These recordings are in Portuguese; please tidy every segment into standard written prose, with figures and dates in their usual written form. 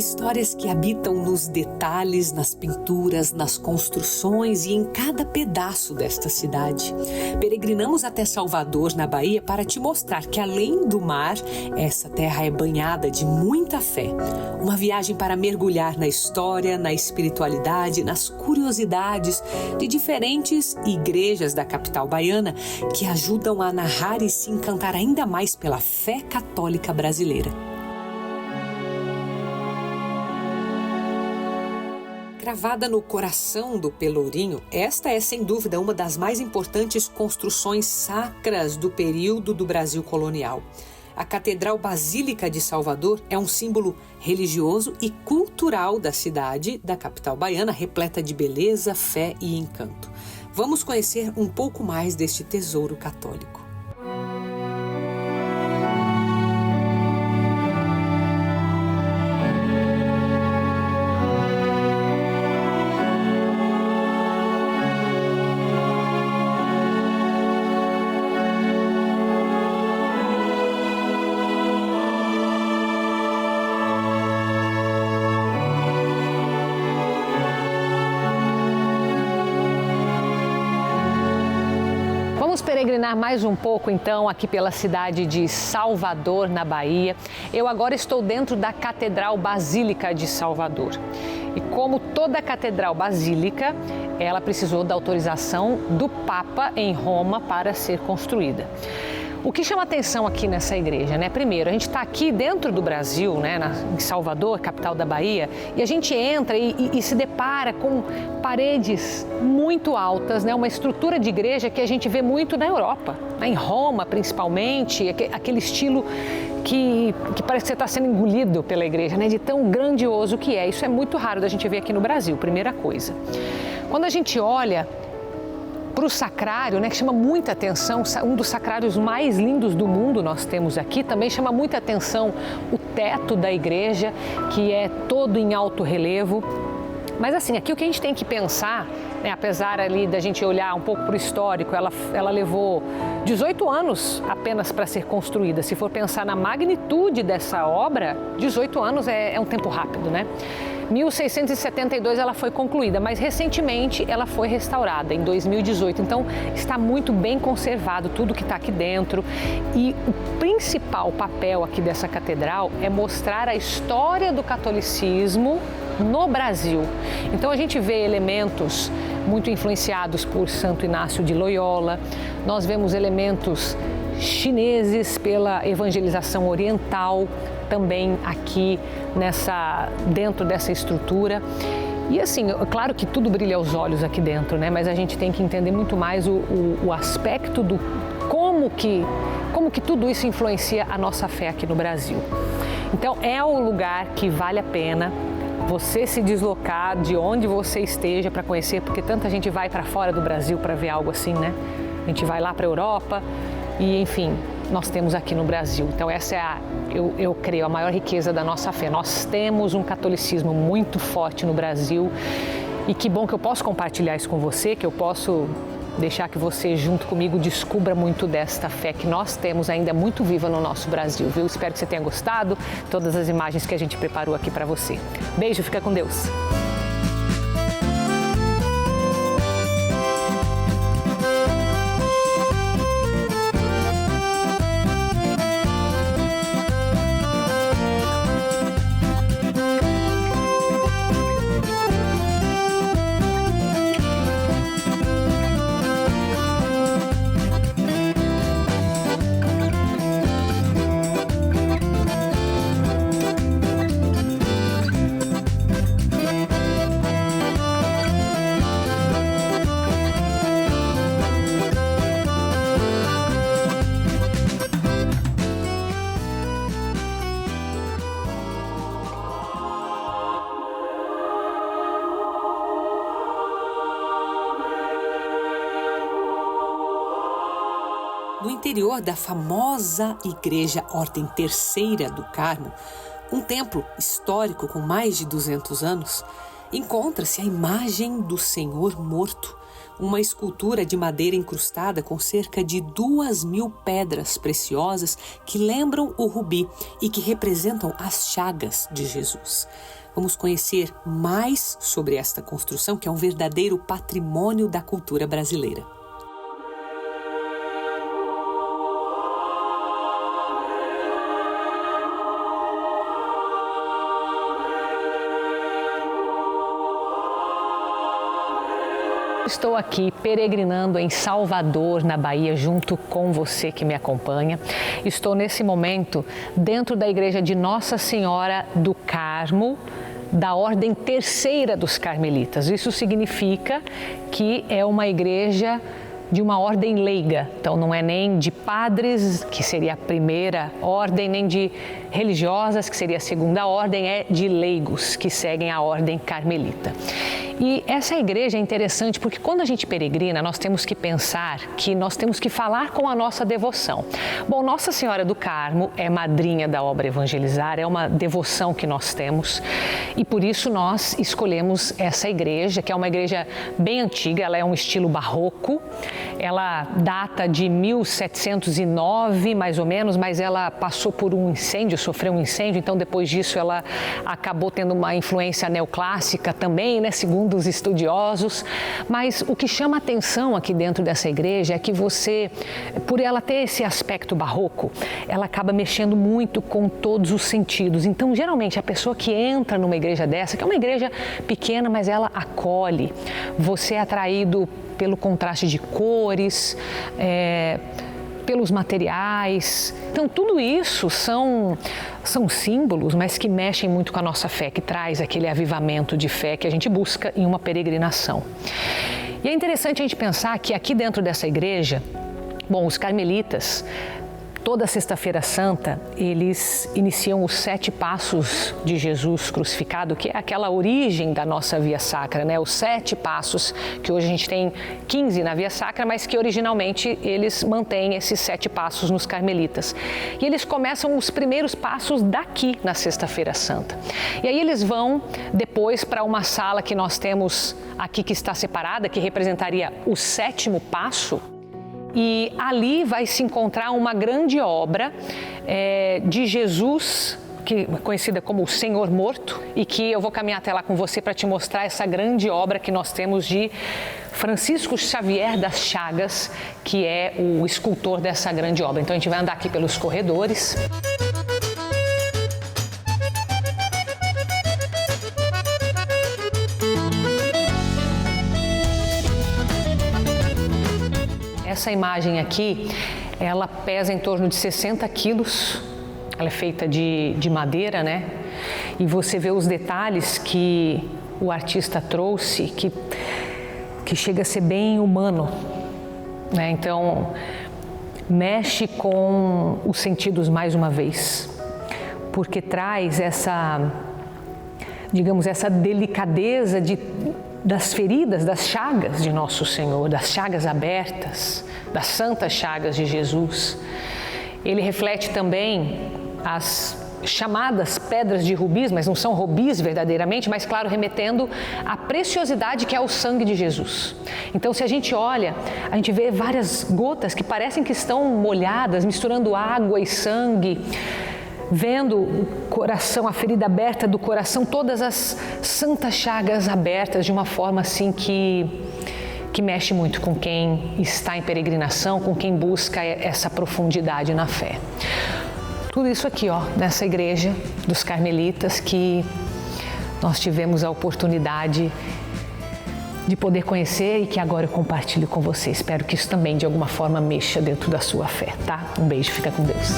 Histórias que habitam nos detalhes, nas pinturas, nas construções e em cada pedaço desta cidade. Peregrinamos até Salvador, na Bahia, para te mostrar que além do mar, essa terra é banhada de muita fé. Uma viagem para mergulhar na história, na espiritualidade, nas curiosidades de diferentes igrejas da capital baiana que ajudam a narrar e se encantar ainda mais pela fé católica brasileira. Gravada no coração do Pelourinho, esta é sem dúvida uma das mais importantes construções sacras do período do Brasil colonial. A Catedral Basílica de Salvador é um símbolo religioso e cultural da cidade, da capital baiana, repleta de beleza, fé e encanto. Vamos conhecer um pouco mais deste tesouro católico. Vamos peregrinar mais um pouco, então, aqui pela cidade de Salvador, na Bahia. Eu agora estou dentro da Catedral Basílica de Salvador. E como toda catedral basílica, ela precisou da autorização do Papa em Roma para ser construída. O que chama atenção aqui nessa igreja, né? Primeiro, a gente está aqui dentro do Brasil, né? Em Salvador, capital da Bahia, e a gente entra e se depara com paredes muito altas, né? Uma estrutura de igreja que a gente vê muito na Europa, né? Em Roma principalmente, aquele estilo que parece que você está sendo engolido pela igreja, né? De tão grandioso que é. Isso é muito raro da gente ver aqui no Brasil, primeira coisa. Quando a gente olha para o sacrário, né, que chama muita atenção, um dos sacrários mais lindos do mundo nós temos aqui, também chama muita atenção o teto da igreja, que é todo em alto relevo. Mas assim, aqui o que a gente tem que pensar, né, apesar ali da gente olhar um pouco para o histórico, ela levou 18 anos apenas para ser construída. Se for pensar na magnitude dessa obra, 18 anos é um tempo rápido, né? 1672 ela foi concluída, mas recentemente ela foi restaurada, em 2018. Então está muito bem conservado tudo que está aqui dentro. E o principal papel aqui dessa catedral é mostrar a história do catolicismo no Brasil. Então a gente vê elementos muito influenciados por Santo Inácio de Loyola, nós vemos elementos chineses pela evangelização oriental, também aqui dentro dessa estrutura. E assim, é claro que tudo brilha aos olhos aqui dentro, né? Mas a gente tem que entender muito mais o aspecto do como que tudo isso influencia a nossa fé aqui no Brasil. Então é um lugar que vale a pena você se deslocar de onde você esteja para conhecer, porque tanta gente vai para fora do Brasil para ver algo assim, né? A gente vai lá para a Europa e, enfim, nós temos aqui no Brasil. Então essa é eu creio, a maior riqueza da nossa fé. Nós temos um catolicismo muito forte no Brasil e que bom que eu posso compartilhar isso com você, que eu posso deixar que você, junto comigo, descubra muito desta fé que nós temos ainda muito viva no nosso Brasil, viu? Espero que você tenha gostado, todas as imagens que a gente preparou aqui para você. Beijo, fica com Deus! No interior da famosa Igreja Ordem Terceira do Carmo, um templo histórico com mais de 200 anos, encontra-se a imagem do Senhor morto, uma escultura de madeira incrustada com cerca de 2.000 pedras preciosas que lembram o rubi e que representam as chagas de Jesus. Vamos conhecer mais sobre esta construção, que é um verdadeiro patrimônio da cultura brasileira. Estou aqui peregrinando em Salvador, na Bahia, junto com você que me acompanha. Estou nesse momento dentro da igreja de Nossa Senhora do Carmo, da Ordem Terceira dos Carmelitas. Isso significa que é uma igreja de uma ordem leiga, então não é nem de padres, que seria a primeira ordem, nem de religiosas, que seria a segunda ordem, é de leigos, que seguem a ordem carmelita. E essa igreja é interessante porque quando a gente peregrina, nós temos que pensar que nós temos que falar com a nossa devoção. Bom, Nossa Senhora do Carmo é madrinha da obra Evangelizar, é uma devoção que nós temos e por isso nós escolhemos essa igreja, que é uma igreja bem antiga, ela é um estilo barroco, ela data de 1709 mais ou menos, mas ela passou por um incêndio, sofreu um incêndio, então depois disso ela acabou tendo uma influência neoclássica também, né, segundo os estudiosos. Mas o que chama atenção aqui dentro dessa igreja é que você, por ela ter esse aspecto barroco, ela acaba mexendo muito com todos os sentidos. Então, geralmente, a pessoa que entra numa igreja dessa, que é uma igreja pequena, mas ela acolhe, você é atraído pelo contraste de cores, pelos materiais. Então, tudo isso são símbolos, mas que mexem muito com a nossa fé, que traz aquele avivamento de fé que a gente busca em uma peregrinação. E é interessante a gente pensar que aqui dentro dessa igreja, bom, os carmelitas, toda Sexta-feira Santa, eles iniciam os 7 passos de Jesus crucificado, que é aquela origem da nossa Via Sacra, né? Os 7 passos, que hoje a gente tem 15 na Via Sacra, mas que originalmente eles mantêm esses 7 passos nos carmelitas. E eles começam os primeiros passos daqui na Sexta-feira Santa. E aí eles vão depois para uma sala que nós temos aqui que está separada, que representaria o 7º passo. E ali vai se encontrar uma grande obra de Jesus, que é conhecida como o Senhor Morto, e que eu vou caminhar até lá com você para te mostrar essa grande obra que nós temos de Francisco Xavier das Chagas, que é o escultor dessa grande obra. Então a gente vai andar aqui pelos corredores. Essa imagem aqui, ela pesa em torno de 60 quilos, ela é feita de madeira, né? E você vê os detalhes que o artista trouxe, que chega a ser bem humano, né? Então, mexe com os sentidos mais uma vez, porque traz essa, digamos, essa delicadeza das feridas, das chagas de Nosso Senhor, das chagas abertas, das santas chagas de Jesus. Ele reflete também as chamadas pedras de rubis, mas não são rubis verdadeiramente, mas claro, remetendo à preciosidade que é o sangue de Jesus. Então, se a gente olha, a gente vê várias gotas que parecem que estão molhadas, misturando água e sangue, vendo o coração, a ferida aberta do coração, todas as santas chagas abertas de uma forma assim que mexe muito com quem está em peregrinação, com quem busca essa profundidade na fé. Tudo isso aqui, ó, nessa igreja dos Carmelitas que nós tivemos a oportunidade de poder conhecer e que agora eu compartilho com você. Espero que isso também de alguma forma mexa dentro da sua fé, tá? Um beijo, fica com Deus.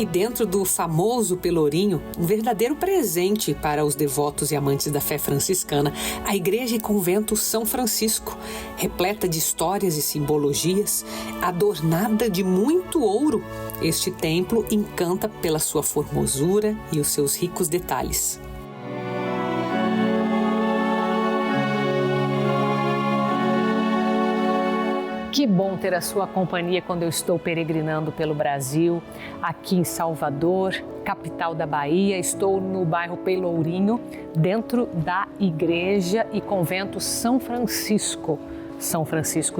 E dentro do famoso Pelourinho, um verdadeiro presente para os devotos e amantes da fé franciscana, a Igreja e Convento São Francisco, repleta de histórias e simbologias, adornada de muito ouro. Este templo encanta pela sua formosura e os seus ricos detalhes. Que bom ter a sua companhia quando eu estou peregrinando pelo Brasil, aqui em Salvador, capital da Bahia. Estou no bairro Pelourinho, dentro da Igreja e Convento São Francisco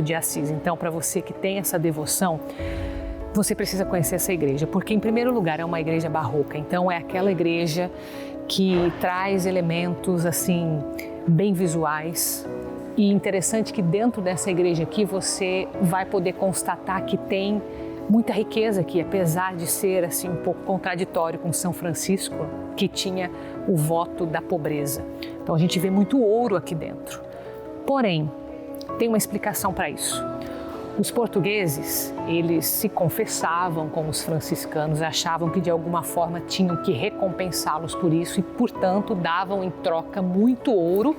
de Assis. Então, para você que tem essa devoção, você precisa conhecer essa igreja, porque em primeiro lugar é uma igreja barroca. Então, é aquela igreja que traz elementos assim bem visuais. E interessante que dentro dessa igreja aqui você vai poder constatar que tem muita riqueza aqui, apesar de ser assim um pouco contraditório com São Francisco, que tinha o voto da pobreza. Então a gente vê muito ouro aqui dentro. Porém, tem uma explicação para isso. Os portugueses, eles se confessavam com os franciscanos, achavam que de alguma forma tinham que recompensá-los por isso e, portanto, davam em troca muito ouro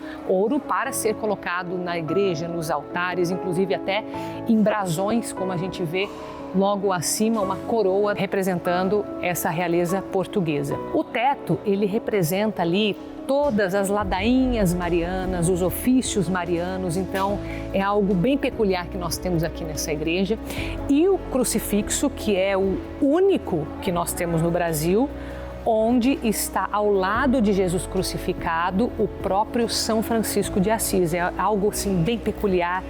para ser colocado na igreja, nos altares, inclusive até em brasões, como a gente vê logo acima, uma coroa representando essa realeza portuguesa. O teto, ele representa ali todas as ladainhas marianas, os ofícios marianos, então é algo bem peculiar que nós temos aqui nessa igreja. E o crucifixo, que é o único que nós temos no Brasil, onde está ao lado de Jesus crucificado o próprio São Francisco de Assis. É algo assim bem peculiar,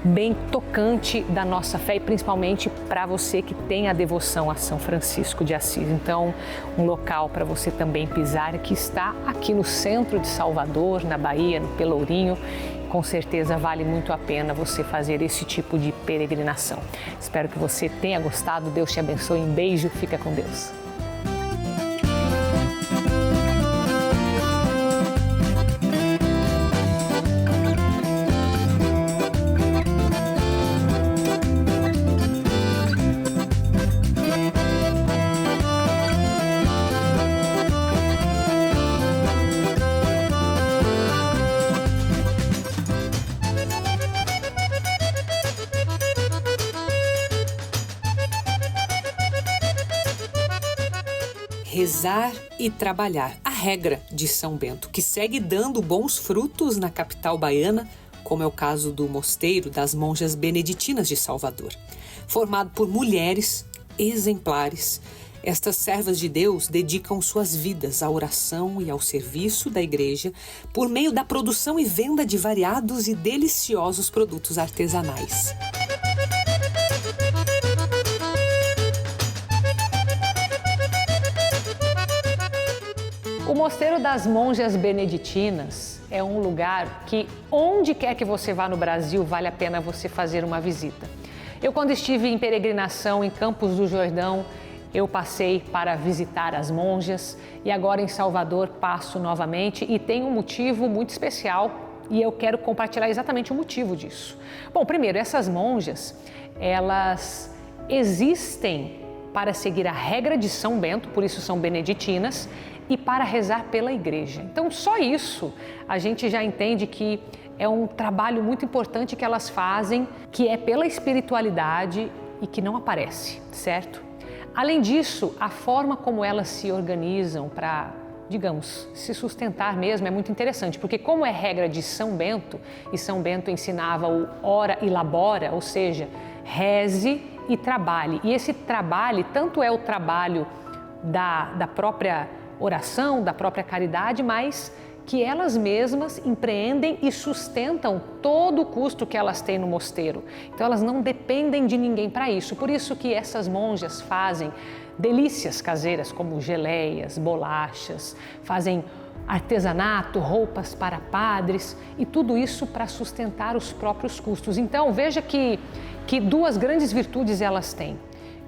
bem tocante da nossa fé e principalmente para você que tem a devoção a São Francisco de Assis. Então, um local para você também pisar que está aqui no centro de Salvador, na Bahia, no Pelourinho. Com certeza vale muito a pena você fazer esse tipo de peregrinação. Espero que você tenha gostado. Deus te abençoe. Um beijo. Fica com Deus. Rezar e trabalhar, a regra de São Bento, que segue dando bons frutos na capital baiana, como é o caso do Mosteiro das Monjas Beneditinas de Salvador. Formado por mulheres exemplares, estas servas de Deus dedicam suas vidas à oração e ao serviço da igreja por meio da produção e venda de variados e deliciosos produtos artesanais. O Mosteiro das Monjas Beneditinas é um lugar que, onde quer que você vá no Brasil, vale a pena você fazer uma visita. Eu, quando estive em peregrinação em Campos do Jordão, eu passei para visitar as monjas e agora em Salvador passo novamente e tem um motivo muito especial e eu quero compartilhar exatamente o motivo disso. Bom, primeiro, essas monjas, elas existem para seguir a regra de São Bento, por isso são beneditinas, e para rezar pela igreja. Então, só isso a gente já entende que é um trabalho muito importante que elas fazem, que é pela espiritualidade e que não aparece, certo? Além disso, a forma como elas se organizam para, digamos, se sustentar mesmo é muito interessante, porque como é regra de São Bento, e São Bento ensinava o ora e labora, ou seja, reze e trabalhe. E esse trabalho, tanto é o trabalho da própria oração, da própria caridade, mas que elas mesmas empreendem e sustentam todo o custo que elas têm no mosteiro. Então elas não dependem de ninguém para isso. Por isso que essas monjas fazem delícias caseiras como geleias, bolachas, fazem artesanato, roupas para padres e tudo isso para sustentar os próprios custos. Então veja que duas grandes virtudes elas têm: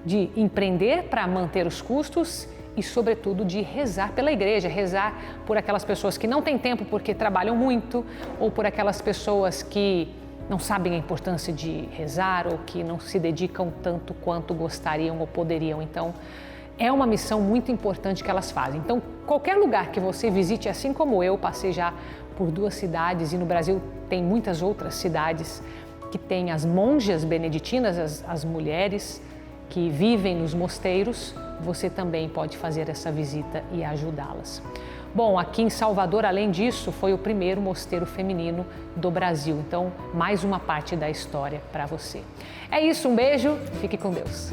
de empreender para manter os custos e, sobretudo, de rezar pela igreja, rezar por aquelas pessoas que não têm tempo porque trabalham muito, ou por aquelas pessoas que não sabem a importância de rezar ou que não se dedicam tanto quanto gostariam ou poderiam. Então, é uma missão muito importante que elas fazem. Então, qualquer lugar que você visite, assim como eu, passei já por 2 cidades e no Brasil tem muitas outras cidades que têm as monjas beneditinas, as mulheres que vivem nos mosteiros, você também pode fazer essa visita e ajudá-las. Bom, aqui em Salvador, além disso, foi o primeiro mosteiro feminino do Brasil. Então, mais uma parte da história para você. É isso, um beijo, fique com Deus.